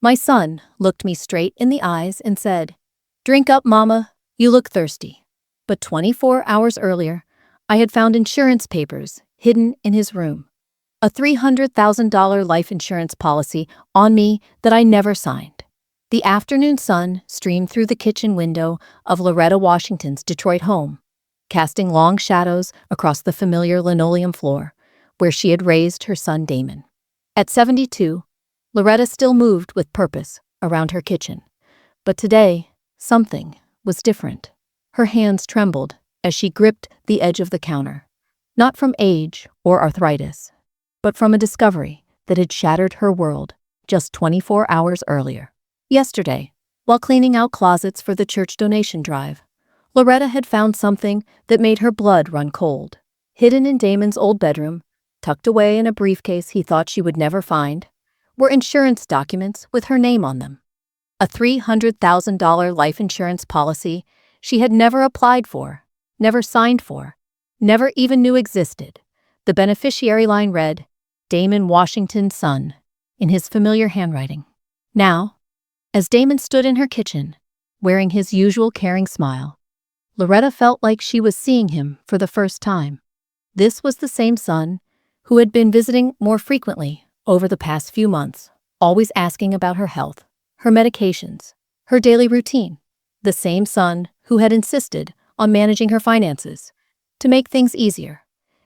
My son looked me straight in the eyes and said, "Drink up, Mama, you look thirsty." But 24 hours earlier, I had found insurance papers hidden in his room. A $300,000 life insurance policy on me that I never signed. The afternoon sun streamed through the kitchen window of Loretta Washington's Detroit home, casting long shadows across the familiar linoleum floor where she had raised her son Damon. At 72, Loretta still moved with purpose around her kitchen. But today, something was different. Her hands trembled as she gripped the edge of the counter, not from age or arthritis, but from a discovery that had shattered her world just 24 hours earlier. Yesterday, while cleaning out closets for the church donation drive, Loretta had found something that made her blood run cold. Hidden in Damon's old bedroom, tucked away in a briefcase he thought she would never find, were insurance documents with her name on them. A $300,000 life insurance policy she had never applied for, never signed for, never even knew existed. The beneficiary line read, "Damon Washington's son," in his familiar handwriting. Now, as Damon stood in her kitchen, wearing his usual caring smile, Loretta felt like she was seeing him for the first time. This was the same son who had been visiting more frequently over the past few months, always asking about her health, her medications, her daily routine. The same son who had insisted on managing her finances to make things easier,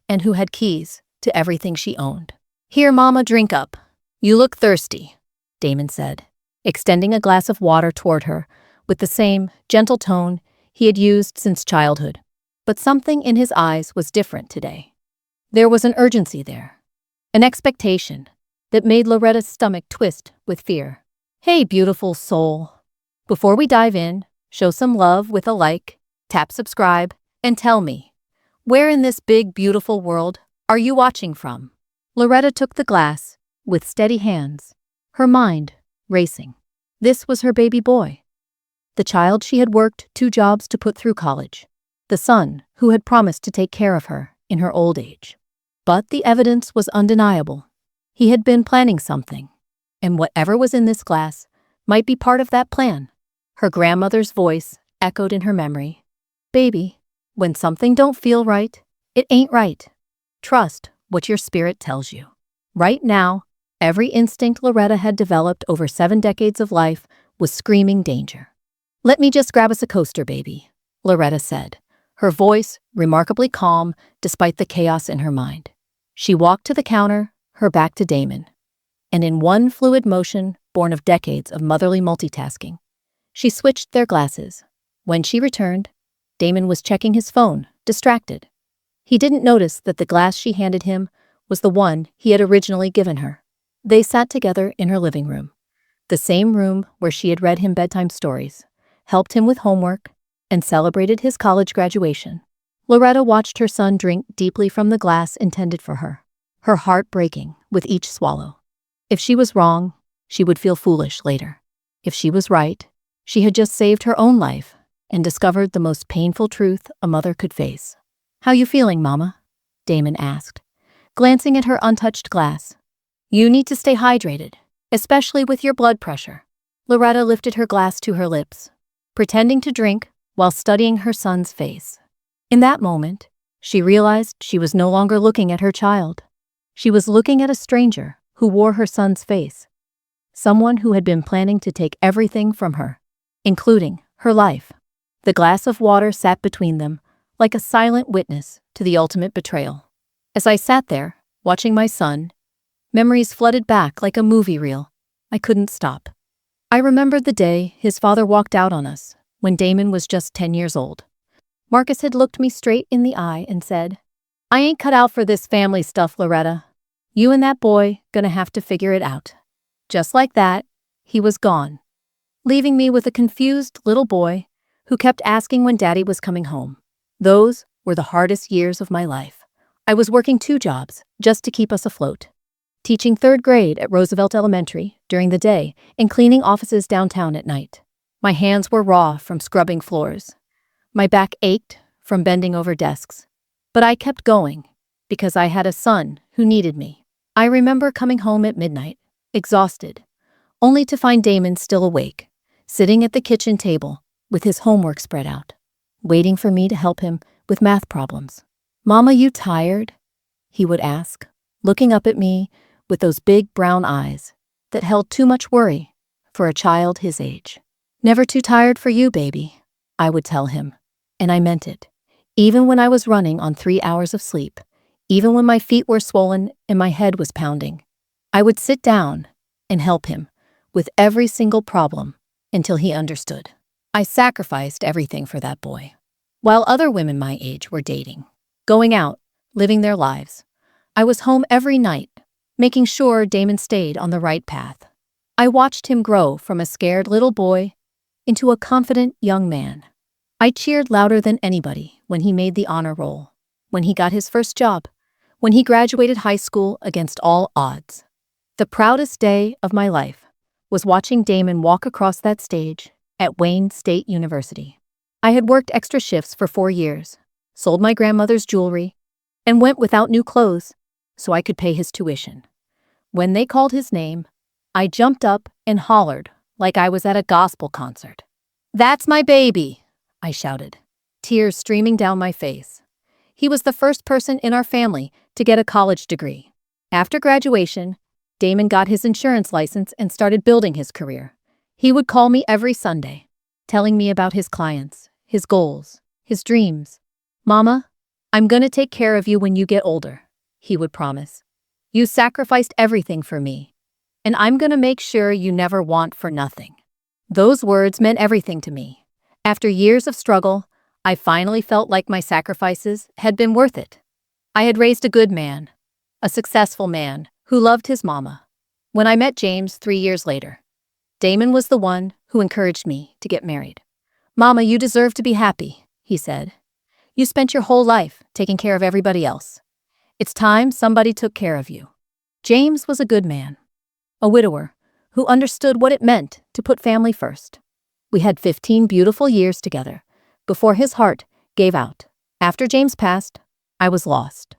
and who had keys to everything she owned. "Here, Mama, drink up. You look thirsty," Damon said, extending a glass of water toward her with the same gentle tone he had used since childhood. But something in his eyes was different today. There was an urgency there, an expectation that made Loretta's stomach twist with fear. "Hey, beautiful soul. Before we dive in, show some love with a like, tap subscribe, and tell me, where in this big, beautiful world are you watching from?" Loretta took the glass with steady hands, her mind racing. This was her baby boy, the child she had worked 2 jobs to put through college, the son who had promised to take care of her in her old age. But the evidence was undeniable. He had been planning something, and whatever was in this glass might be part of that plan. Her grandmother's voice echoed in her memory. "Baby, when something don't feel right, it ain't right. Trust what your spirit tells you." Right now, every instinct Loretta had developed over 7 decades of life was screaming danger. "Let me just grab us a coaster, baby," Loretta said, her voice remarkably calm despite the chaos in her mind. She walked to the counter, her back to Damon, and in one fluid motion born of decades of motherly multitasking, she switched their glasses. When she returned, Damon was checking his phone, distracted. He didn't notice that the glass she handed him was the one he had originally given her. They sat together in her living room, the same room where she had read him bedtime stories, helped him with homework, and celebrated his college graduation. Loretta watched her son drink deeply from the glass intended for her heart breaking with each swallow. If she was wrong, she would feel foolish later. If she was right, she had just saved her own life and discovered the most painful truth a mother could face. "How you feeling, Mama?" Damon asked, glancing at her untouched glass. "You need to stay hydrated, especially with your blood pressure." Loretta lifted her glass to her lips, pretending to drink while studying her son's face. In that moment, she realized she was no longer looking at her child. She was looking at a stranger who wore her son's face, someone who had been planning to take everything from her, including her life. The glass of water sat between them, like a silent witness to the ultimate betrayal. As I sat there, watching my son, memories flooded back like a movie reel. I couldn't stop. I remembered the day his father walked out on us, when Damon was just 10 years old. Marcus had looked me straight in the eye and said, "I ain't cut out for this family stuff, Loretta. You and that boy gonna have to figure it out." Just like that, he was gone, leaving me with a confused little boy who kept asking when Daddy was coming home. Those were the hardest years of my life. I was working 2 jobs just to keep us afloat, teaching 3rd grade at Roosevelt Elementary during the day and cleaning offices downtown at night. My hands were raw from scrubbing floors. My back ached from bending over desks. But I kept going because I had a son who needed me. I remember coming home at midnight, exhausted, only to find Damon still awake, sitting at the kitchen table with his homework spread out, waiting for me to help him with math problems. "Mama, you tired?" he would ask, looking up at me with those big brown eyes that held too much worry for a child his age. "Never too tired for you, baby," I would tell him, and I meant it. Even when I was running on 3 hours of sleep, even when my feet were swollen and my head was pounding, I would sit down and help him with every single problem until he understood. I sacrificed everything for that boy. While other women my age were dating, going out, living their lives, I was home every night, making sure Damon stayed on the right path. I watched him grow from a scared little boy into a confident young man. I cheered louder than anybody when he made the honor roll, when he got his first job, when he graduated high school against all odds. The proudest day of my life was watching Damon walk across that stage at Wayne State University. I had worked extra shifts for 4 years, sold my grandmother's jewelry, and went without new clothes so I could pay his tuition. When they called his name, I jumped up and hollered like I was at a gospel concert. "That's my baby," I shouted, tears streaming down my face. He was the first person in our family to get a college degree. After graduation, Damon got his insurance license and started building his career. He would call me every Sunday, telling me about his clients, his goals, his dreams. "Mama, I'm gonna take care of you when you get older," he would promise. "You sacrificed everything for me, and I'm gonna make sure you never want for nothing." Those words meant everything to me. After years of struggle, I finally felt like my sacrifices had been worth it. I had raised a good man, a successful man who loved his mama. When I met James 3 years later, Damon was the one who encouraged me to get married. "Mama, you deserve to be happy," he said. "You spent your whole life taking care of everybody else. It's time somebody took care of you." James was a good man, a widower who understood what it meant to put family first. We had 15 beautiful years together before his heart gave out. After James passed, I was lost.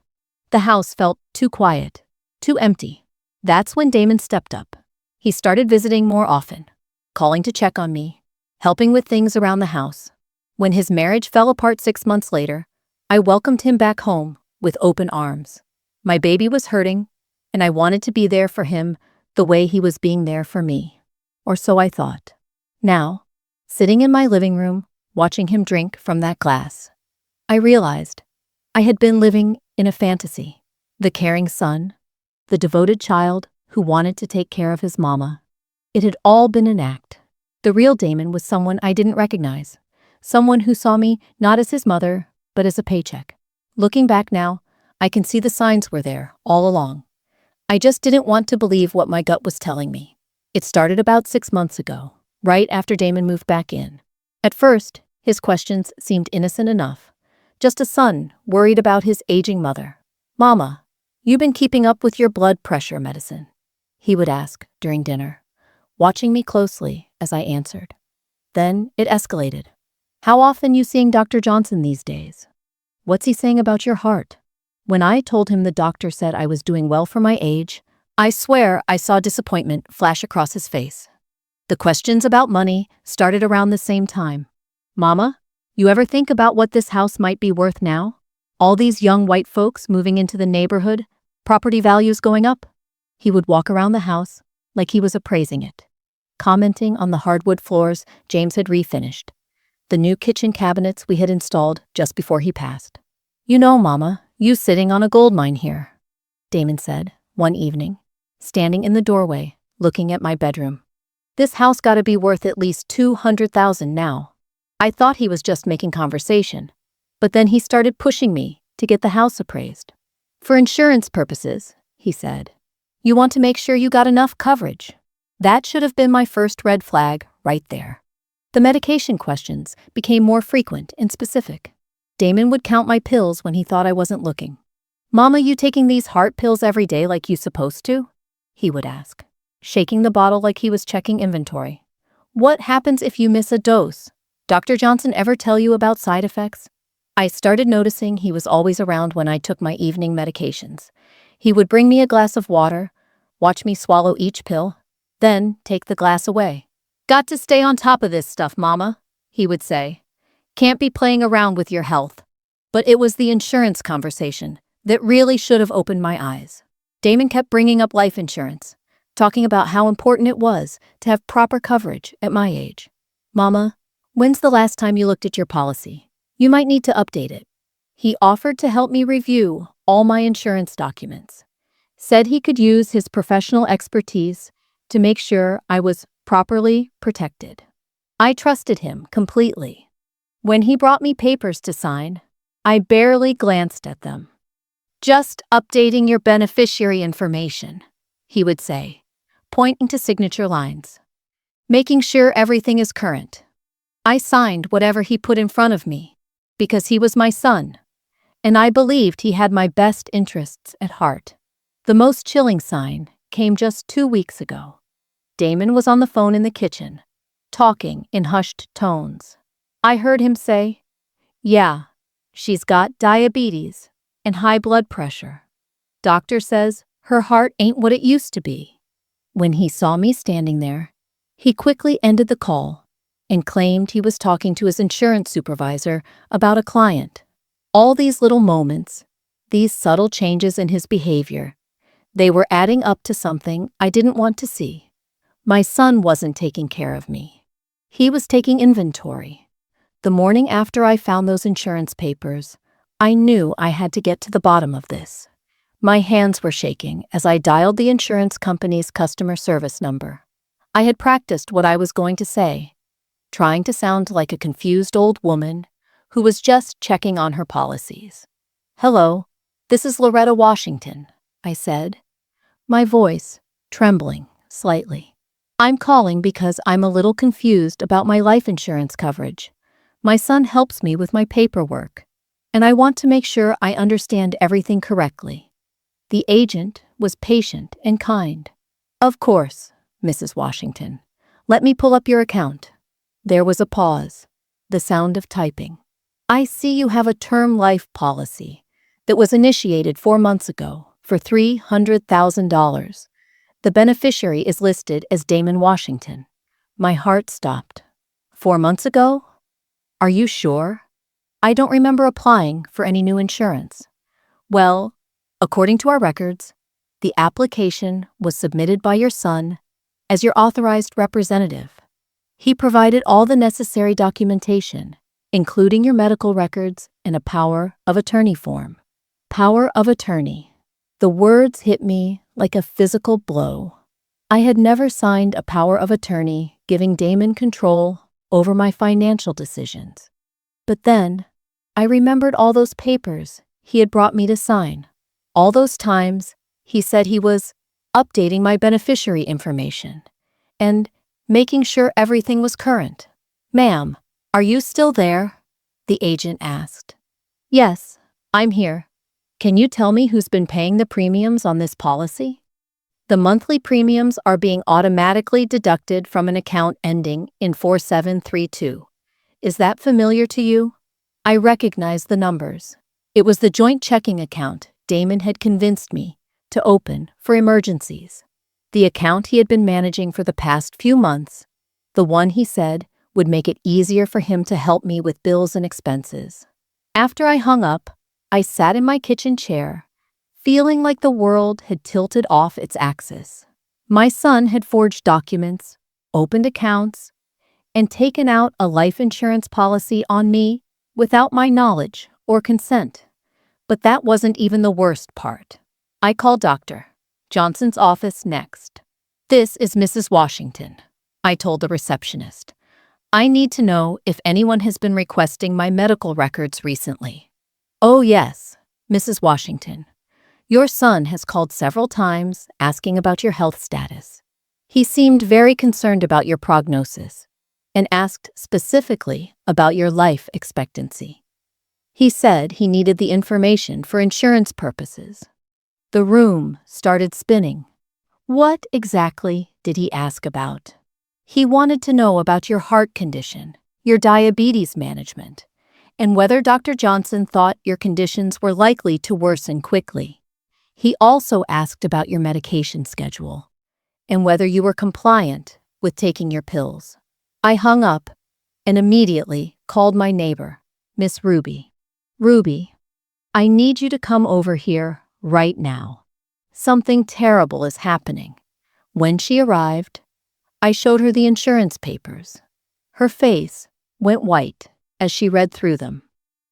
The house felt too quiet, too empty. That's when Damon stepped up. He started visiting more often, calling to check on me, helping with things around the house. When his marriage fell apart 6 months later, I welcomed him back home with open arms. My baby was hurting, and I wanted to be there for him the way he was being there for me. Or so I thought. Now, sitting in my living room, watching him drink from that glass, I realized I had been living in a fantasy. The caring son, the devoted child who wanted to take care of his mama. It had all been an act. The real Damon was someone I didn't recognize, someone who saw me not as his mother, but as a paycheck. Looking back now, I can see the signs were there all along. I just didn't want to believe what my gut was telling me. It started about 6 months ago, right after Damon moved back in. At first, his questions seemed innocent enough. Just a son worried about his aging mother. "Mama, you been keeping up with your blood pressure medicine?" he would ask during dinner, watching me closely as I answered. Then it escalated. "How often you seeing Dr. Johnson these days? What's he saying about your heart?" When I told him the doctor said I was doing well for my age, I swear I saw disappointment flash across his face. The questions about money started around the same time. "Mama, you ever think about what this house might be worth now? All these young white folks moving into the neighborhood, property values going up?" He would walk around the house like he was appraising it, commenting on the hardwood floors James had refinished, the new kitchen cabinets we had installed just before he passed. "You know, Mama, you sitting on a gold mine here," Damon said one evening, standing in the doorway looking at my bedroom. "This house gotta be worth at least $200,000 now." I thought he was just making conversation, but then he started pushing me to get the house appraised. "For insurance purposes," he said. "You want to make sure you got enough coverage." That should have been my first red flag right there. The medication questions became more frequent and specific. Damon would count my pills when he thought I wasn't looking. "Mama, you taking these heart pills every day like you supposed to?" he would ask, shaking the bottle like he was checking inventory. "What happens if you miss a dose? Dr. Johnson ever tell you about side effects?" I started noticing he was always around when I took my evening medications. He would bring me a glass of water, watch me swallow each pill, then take the glass away. "Got to stay on top of this stuff, Mama," he would say. "Can't be playing around with your health." But it was the insurance conversation that really should have opened my eyes. Damon kept bringing up life insurance, talking about how important it was to have proper coverage at my age. "Mama, when's the last time you looked at your policy? You might need to update it." He offered to help me review all my insurance documents, said he could use his professional expertise to make sure I was properly protected. I trusted him completely. When he brought me papers to sign, I barely glanced at them. "Just updating your beneficiary information," he would say, pointing to signature lines. "Making sure everything is current." I signed whatever he put in front of me, because he was my son, and I believed he had my best interests at heart. The most chilling sign came just 2 weeks ago. Damon was on the phone in the kitchen, talking in hushed tones. I heard him say, "Yeah, she's got diabetes and high blood pressure. Doctor says her heart ain't what it used to be." When he saw me standing there, he quickly ended the call and claimed he was talking to his insurance supervisor about a client. All these little moments, these subtle changes in his behavior, they were adding up to something I didn't want to see. My son wasn't taking care of me. He was taking inventory. The morning after I found those insurance papers, I knew I had to get to the bottom of this. My hands were shaking as I dialed the insurance company's customer service number. I had practiced what I was going to say, trying to sound like a confused old woman who was just checking on her policies. "Hello, this is Loretta Washington," I said, my voice trembling slightly. "I'm calling because I'm a little confused about my life insurance coverage. My son helps me with my paperwork, and I want to make sure I understand everything correctly." The agent was patient and kind. "Of course, Mrs. Washington. Let me pull up your account." There was a pause, the sound of typing. "I see you have a term life policy that was initiated 4 months ago for $300,000. The beneficiary is listed as Damon Washington." My heart stopped. 4 months ago? Are you sure? I don't remember applying for any new insurance. "Well, according to our records, the application was submitted by your son as your authorized representative. He provided all the necessary documentation, including your medical records and a power of attorney form." Power of attorney. The words hit me like a physical blow. I had never signed a power of attorney giving Damon control over my financial decisions. But then, I remembered all those papers he had brought me to sign. All those times he said he was updating my beneficiary information and making sure everything was current. "Ma'am, are you still there?" the agent asked. "Yes, I'm here. Can you tell me who's been paying the premiums on this policy?" "The monthly premiums are being automatically deducted from an account ending in 4732. Is that familiar to you?" I recognized the numbers. It was the joint checking account Damon had convinced me to open for emergencies. The account he had been managing for the past few months, the one he said would make it easier for him to help me with bills and expenses. After I hung up, I sat in my kitchen chair, feeling like the world had tilted off its axis. My son had forged documents, opened accounts, and taken out a life insurance policy on me without my knowledge or consent. But that wasn't even the worst part. I called Dr. Johnson's office next. "This is Mrs. Washington," I told the receptionist. "I need to know if anyone has been requesting my medical records recently." "Oh yes, Mrs. Washington. Your son has called several times asking about your health status. He seemed very concerned about your prognosis and asked specifically about your life expectancy. He said he needed the information for insurance purposes." The room started spinning. What exactly did he ask about? He wanted to know about your heart condition, your diabetes management, and whether Dr. Johnson thought your conditions were likely to worsen quickly. He also asked about your medication schedule and whether you were compliant with taking your pills. I hung up and immediately called my neighbor, Miss Ruby. Ruby, I need you to come over here right now. Something terrible is happening. When she arrived, I showed her the insurance papers. Her face went white as she read through them.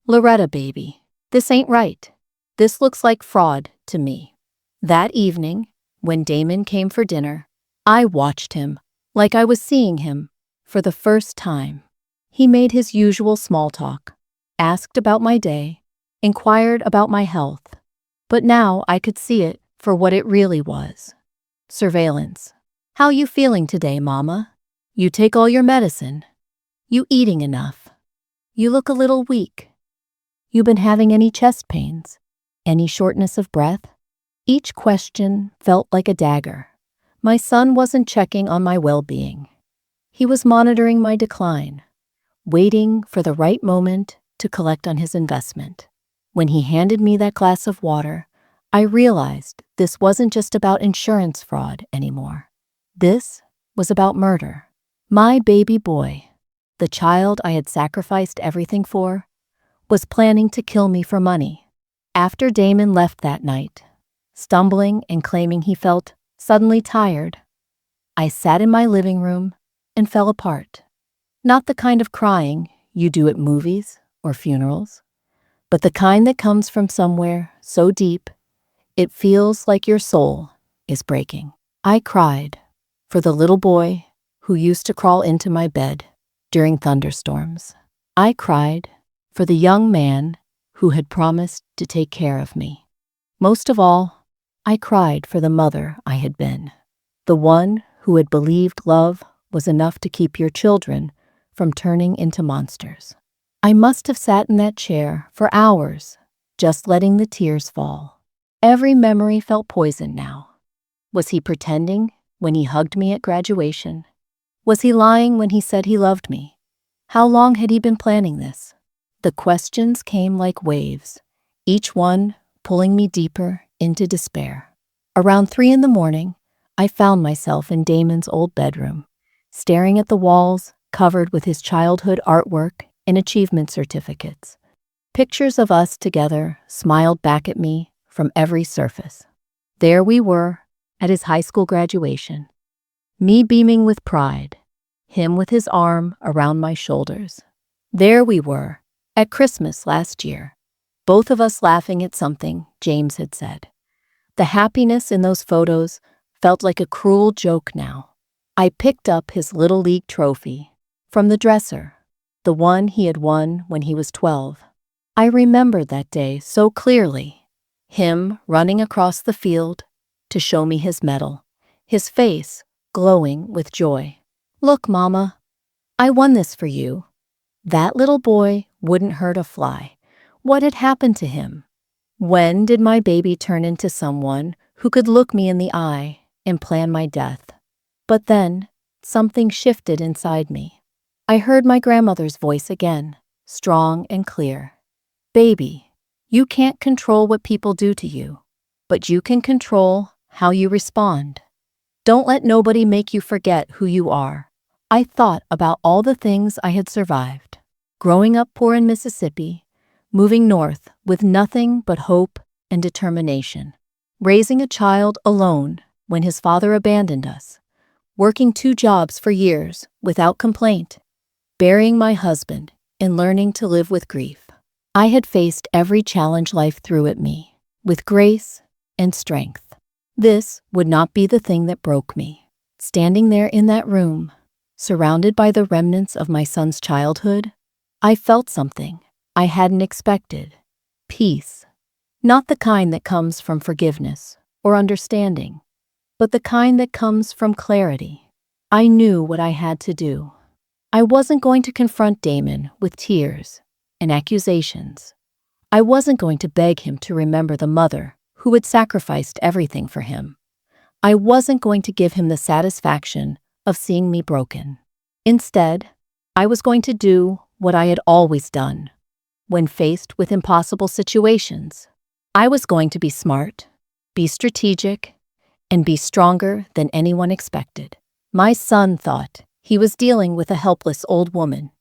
Loretta, baby, this ain't right. This looks like fraud to me. That evening, when Damon came for dinner, I watched him like I was seeing him for the first time. He made his usual small talk, asked about my day, inquired about my health. But now I could see it for what it really was. Surveillance. How you feeling today, Mama? You take all your medicine? You eating enough? You look a little weak. You been having any chest pains? Any shortness of breath? Each question felt like a dagger. My son wasn't checking on my well-being. He was monitoring my decline, waiting for the right moment to collect on his investment. When he handed me that glass of water, I realized this wasn't just about insurance fraud anymore. This was about murder. My baby boy, the child I had sacrificed everything for, was planning to kill me for money. After Damon left that night, stumbling and claiming he felt suddenly tired, I sat in my living room and fell apart. Not the kind of crying you do at movies or funerals, but the kind that comes from somewhere so deep it feels like your soul is breaking. I cried for the little boy who used to crawl into my bed during thunderstorms. I cried for the young man who had promised to take care of me. Most of all, I cried for the mother I had been, the one who had believed love was enough to keep your children from turning into monsters. I must have sat in that chair for hours, just letting the tears fall. Every memory felt poisoned now. Was he pretending when he hugged me at graduation? Was he lying when he said he loved me? How long had he been planning this? The questions came like waves, each one pulling me deeper into despair. Around 3 a.m, I found myself in Damon's old bedroom, staring at the walls covered with his childhood artwork and achievement certificates. Pictures of us together smiled back at me from every surface. There we were at his high school graduation, me beaming with pride, him with his arm around my shoulders. There we were at Christmas last year, both of us laughing at something James had said. The happiness in those photos felt like a cruel joke now. I picked up his Little League trophy from the dresser, the one he had won when he was 12. I remembered that day so clearly, him running across the field to show me his medal, his face glowing with joy. Look, Mama, I won this for you. That little boy wouldn't hurt a fly. What had happened to him? When did my baby turn into someone who could look me in the eye and plan my death? But then, something shifted inside me. I heard my grandmother's voice again, strong and clear. Baby, you can't control what people do to you, but you can control how you respond. Don't let nobody make you forget who you are. I thought about all the things I had survived. Growing up poor in Mississippi, moving north with nothing but hope and determination, raising a child alone when his father abandoned us, working 2 jobs for years without complaint, burying my husband and learning to live with grief. I had faced every challenge life threw at me with grace and strength. This would not be the thing that broke me. Standing there in that room, surrounded by the remnants of my son's childhood, I felt something I hadn't expected. Peace. Not the kind that comes from forgiveness or understanding, but the kind that comes from clarity. I knew what I had to do. I wasn't going to confront Damon with tears and accusations. I wasn't going to beg him to remember the mother who had sacrificed everything for him. I wasn't going to give him the satisfaction of seeing me broken. Instead, I was going to do what I had always done. When faced with impossible situations, I was going to be smart, be strategic, and be stronger than anyone expected. My son thought he was dealing with a helpless old woman.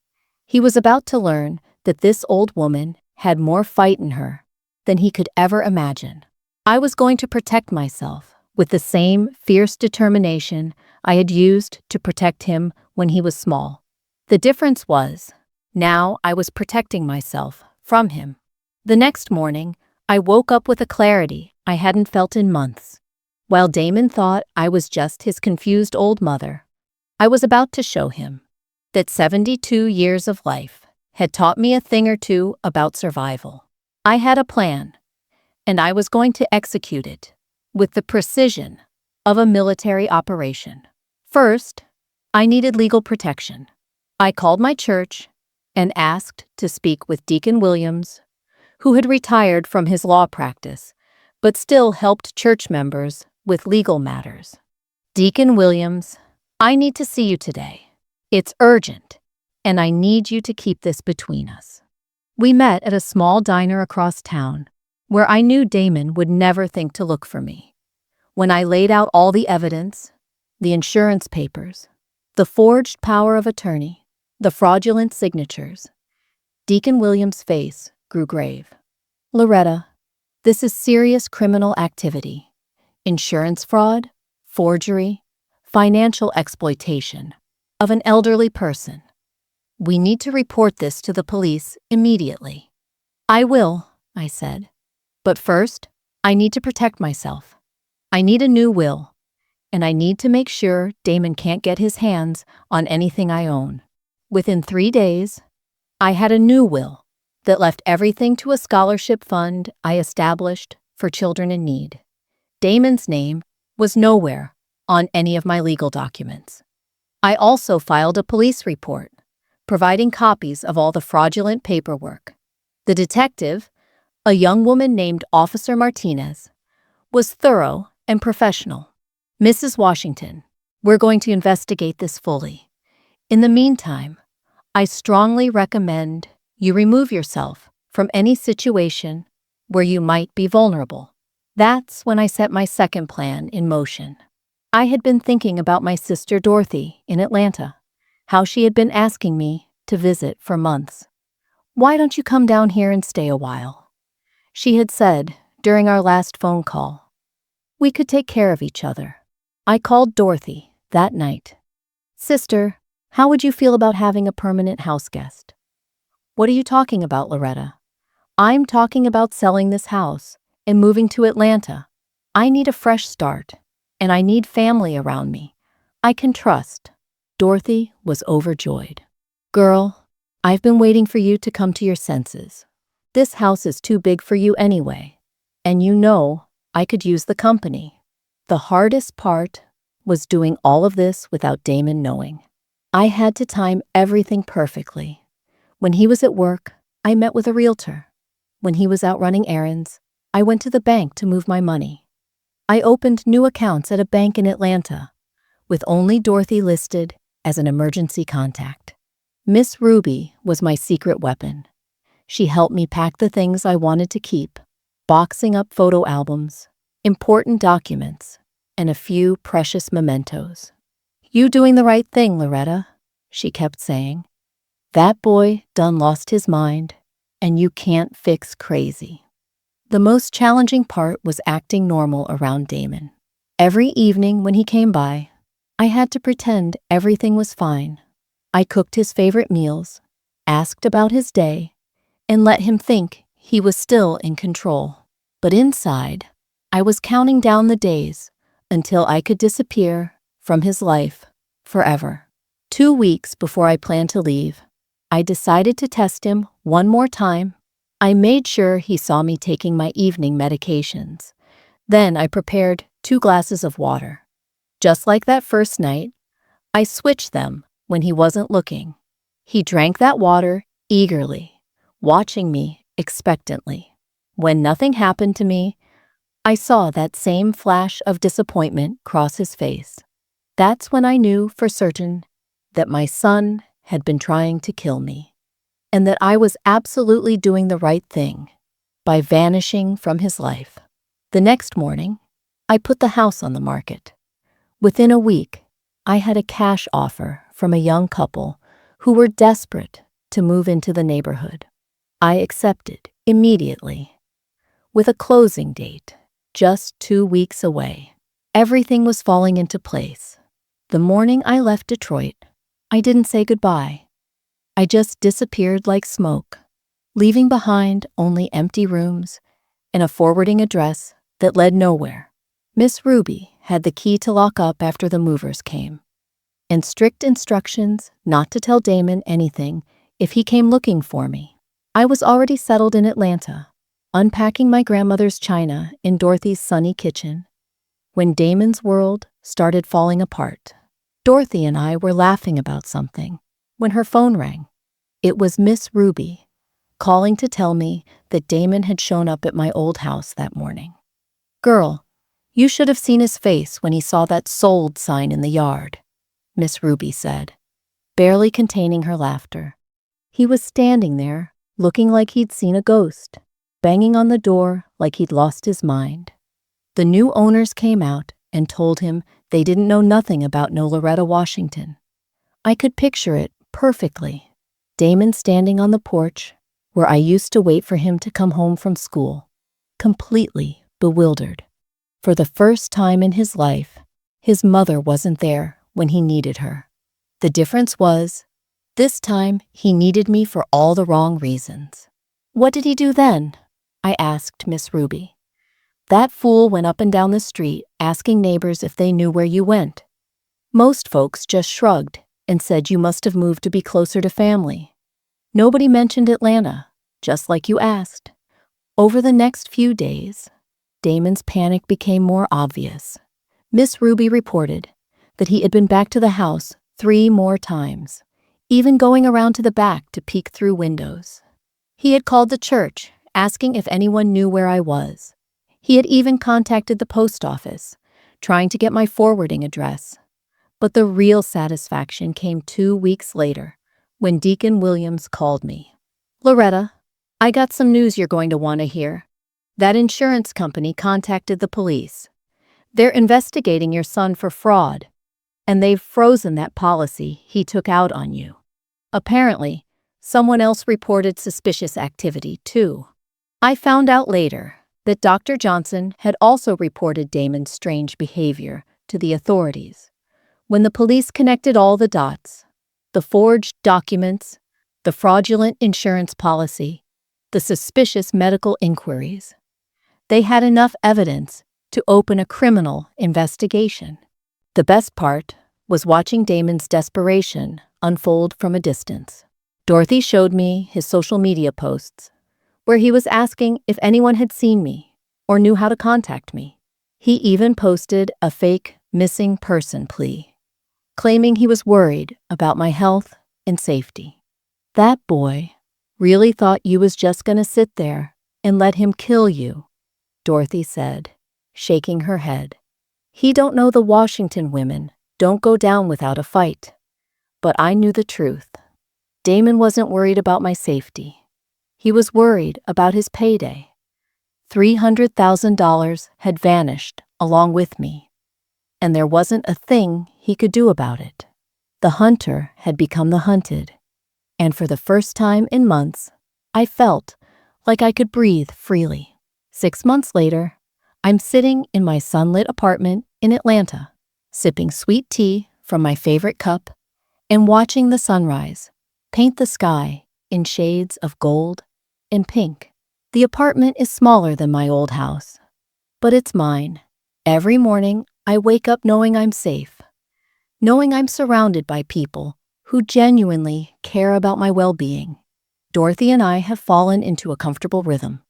He was about to learn that this old woman had more fight in her than he could ever imagine. I was going to protect myself with the same fierce determination I had used to protect him when he was small. The difference was, now I was protecting myself from him. The next morning, I woke up with a clarity I hadn't felt in months. While Damon thought I was just his confused old mother, I was about to show him that 72 years of life had taught me a thing or two about survival. I had a plan, and I was going to execute it with the precision of a military operation. First, I needed legal protection. I called my church and asked to speak with Deacon Williams, who had retired from his law practice, but still helped church members with legal matters. Deacon Williams, I need to see you today. It's urgent, and I need you to keep this between us. We met at a small diner across town, where I knew Damon would never think to look for me. When I laid out all the evidence, the insurance papers, the forged power of attorney, the fraudulent signatures, Deacon Williams' face grew grave. Loretta, this is serious criminal activity. Insurance fraud, forgery, financial exploitation of an elderly person. We need to report this to the police immediately. I will, I said. But first, I need to protect myself. I need a new will, and I need to make sure Damon can't get his hands on anything I own. Within 3 days, I had a new will that left everything to a scholarship fund I established for children in need. Damon's name was nowhere on any of my legal documents. I also filed a police report, providing copies of all the fraudulent paperwork. The detective, a young woman named Officer Martinez, was thorough and professional. Mrs. Washington, we're going to investigate this fully. In the meantime, I strongly recommend you remove yourself from any situation where you might be vulnerable. That's when I set my second plan in motion. I had been thinking about my sister Dorothy in Atlanta, how she had been asking me to visit for months. Why don't you come down here and stay a while? She had said during our last phone call. We could take care of each other. I called Dorothy that night. Sister, how would you feel about having a permanent house guest? What are you talking about, Loretta? I'm talking about selling this house and moving to Atlanta. I need a fresh start, and I need family around me I can trust. Dorothy was overjoyed. Girl, I've been waiting for you to come to your senses. This house is too big for you anyway, and you know I could use the company. The hardest part was doing all of this without Damon knowing. I had to time everything perfectly. When he was at work, I met with a realtor. When he was out running errands, I went to the bank to move my money. I opened new accounts at a bank in Atlanta, with only Dorothy listed as an emergency contact. Miss Ruby was my secret weapon. She helped me pack the things I wanted to keep, boxing up photo albums, important documents, and a few precious mementos. You doing the right thing, Loretta, she kept saying. That boy done lost his mind, and you can't fix crazy. The most challenging part was acting normal around Damon. Every evening when he came by, I had to pretend everything was fine. I cooked his favorite meals, asked about his day, and let him think he was still in control. But inside, I was counting down the days until I could disappear from his life forever. 2 weeks before I planned to leave, I decided to test him one more time. I made sure he saw me taking my evening medications. Then I prepared 2 glasses of water. Just like that first night, I switched them when he wasn't looking. He drank that water eagerly, watching me expectantly. When nothing happened to me, I saw that same flash of disappointment cross his face. That's when I knew for certain that my son had been trying to kill me, and that I was absolutely doing the right thing by vanishing from his life. The next morning, I put the house on the market. Within a week, I had a cash offer from a young couple who were desperate to move into the neighborhood. I accepted immediately. With a closing date just 2 weeks away, everything was falling into place. The morning I left Detroit, I didn't say goodbye. I just disappeared like smoke, leaving behind only empty rooms and a forwarding address that led nowhere. Miss Ruby had the key to lock up after the movers came, and strict instructions not to tell Damon anything if he came looking for me. I was already settled in Atlanta, unpacking my grandmother's china in Dorothy's sunny kitchen, when Damon's world started falling apart. Dorothy and I were laughing about something when her phone rang. It was Miss Ruby, calling to tell me that Damon had shown up at my old house that morning. "Girl, you should have seen his face when he saw that sold sign in the yard," Miss Ruby said, barely containing her laughter. He was standing there, looking like he'd seen a ghost, banging on the door like he'd lost his mind. The new owners came out and told him they didn't know nothing about no Loretta Washington. I could picture it perfectly. Damon standing on the porch, where I used to wait for him to come home from school, completely bewildered. For the first time in his life, his mother wasn't there when he needed her. The difference was, this time he needed me for all the wrong reasons. "What did he do then?" I asked Miss Ruby. "That fool went up and down the street asking neighbors if they knew where you went. Most folks just shrugged and said you must have moved to be closer to family. Nobody mentioned Atlanta, just like you asked." Over the next few days, Damon's panic became more obvious. Miss Ruby reported that he had been back to the house 3 more times, even going around to the back to peek through windows. He had called the church, asking if anyone knew where I was. He had even contacted the post office, trying to get my forwarding address. But the real satisfaction came 2 weeks later, when Deacon Williams called me. "Loretta, I got some news you're going to want to hear. That insurance company contacted the police. They're investigating your son for fraud, and they've frozen that policy he took out on you. Apparently, someone else reported suspicious activity, too." I found out later that Dr. Johnson had also reported Damon's strange behavior to the authorities. When the police connected all the dots, the forged documents, the fraudulent insurance policy, the suspicious medical inquiries, they had enough evidence to open a criminal investigation. The best part was watching Damon's desperation unfold from a distance. Dorothy showed me his social media posts, where he was asking if anyone had seen me or knew how to contact me. He even posted a fake missing person plea, claiming he was worried about my health and safety. "That boy really thought you was just gonna sit there and let him kill you," Dorothy said, shaking her head. "He don't know the Washington women don't go down without a fight." But I knew the truth. Damon wasn't worried about my safety. He was worried about his payday. $300,000 had vanished along with me, and there wasn't a thing he could do about it. The hunter had become the hunted, and for the first time in months, I felt like I could breathe freely. 6 months later, I'm sitting in my sunlit apartment in Atlanta, sipping sweet tea from my favorite cup and watching the sunrise paint the sky in shades of gold and pink. The apartment is smaller than my old house, but it's mine. Every morning, I wake up knowing I'm safe, knowing I'm surrounded by people who genuinely care about my well-being. Dorothy and I have fallen into a comfortable rhythm.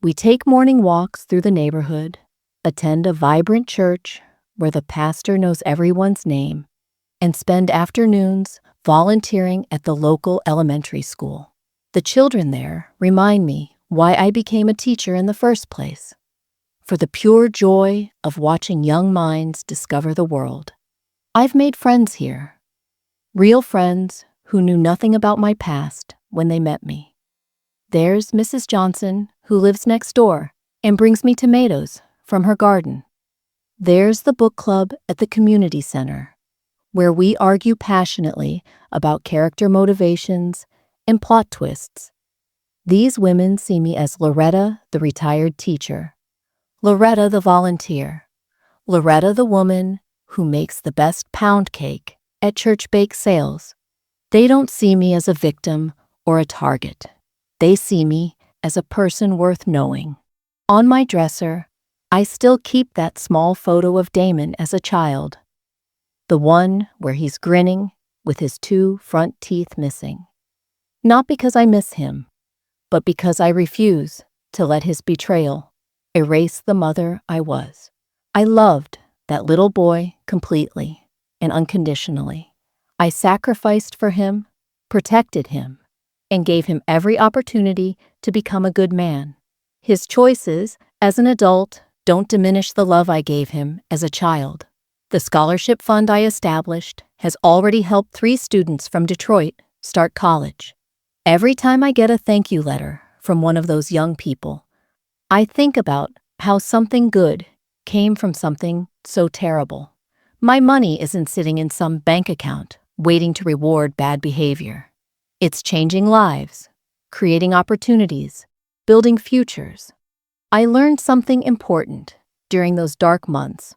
We take morning walks through the neighborhood, attend a vibrant church where the pastor knows everyone's name, and spend afternoons volunteering at the local elementary school. The children there remind me why I became a teacher in the first place, for the pure joy of watching young minds discover the world. I've made friends here, real friends who knew nothing about my past when they met me. There's Mrs. Johnson, who lives next door and brings me tomatoes from her garden. There's the book club at the community center, where we argue passionately about character motivations and plot twists. These women see me as Loretta, the retired teacher, Loretta, the volunteer, Loretta, the woman who makes the best pound cake at church bake sales. They don't see me as a victim or a target. They see me as a person worth knowing. On my dresser, I still keep that small photo of Damon as a child, the one where he's grinning with his 2 front teeth missing. Not because I miss him, but because I refuse to let his betrayal erase the mother I was. I loved that little boy completely and unconditionally. I sacrificed for him, protected him, and gave him every opportunity to become a good man. His choices as an adult don't diminish the love I gave him as a child. The scholarship fund I established has already helped 3 students from Detroit start college. Every time I get a thank you letter from one of those young people, I think about how something good came from something so terrible. My money isn't sitting in some bank account waiting to reward bad behavior. It's changing lives, creating opportunities, building futures. I learned something important during those dark months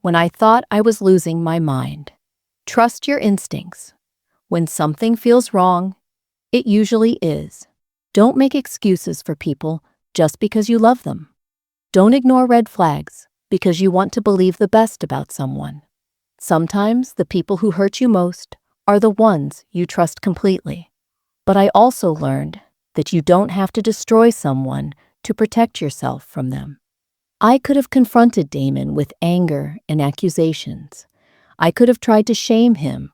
when I thought I was losing my mind. Trust your instincts. When something feels wrong, it usually is. Don't make excuses for people just because you love them. Don't ignore red flags because you want to believe the best about someone. Sometimes the people who hurt you most are the ones you trust completely. But I also learned that you don't have to destroy someone to protect yourself from them. I could have confronted Damon with anger and accusations. I could have tried to shame him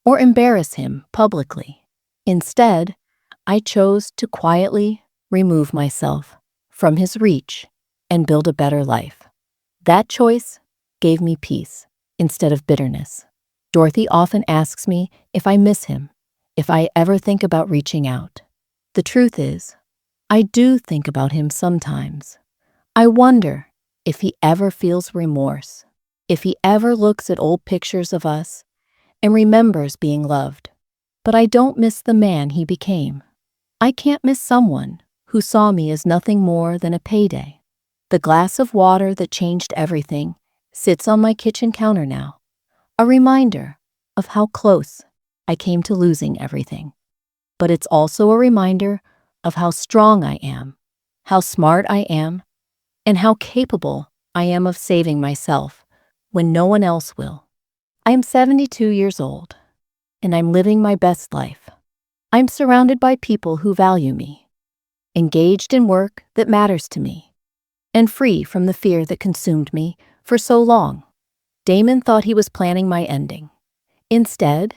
or embarrass him publicly. Instead, I chose to quietly remove myself from his reach and build a better life. That choice gave me peace instead of bitterness. Dorothy often asks me if I miss him, if I ever think about reaching out. The truth is, I do think about him sometimes. I wonder if he ever feels remorse, if he ever looks at old pictures of us and remembers being loved. But I don't miss the man he became. I can't miss someone who saw me as nothing more than a payday. The glass of water that changed everything sits on my kitchen counter now, a reminder of how close I came to losing everything. But it's also a reminder of how strong I am, how smart I am, and how capable I am of saving myself when no one else will. I am 72 years old, and I'm living my best life. I'm surrounded by people who value me, engaged in work that matters to me, and free from the fear that consumed me for so long. Damon thought he was planning my ending. Instead,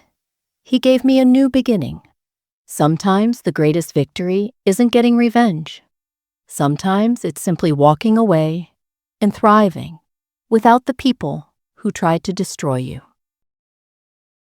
he gave me a new beginning. Sometimes the greatest victory isn't getting revenge. Sometimes it's simply walking away and thriving without the people who tried to destroy you.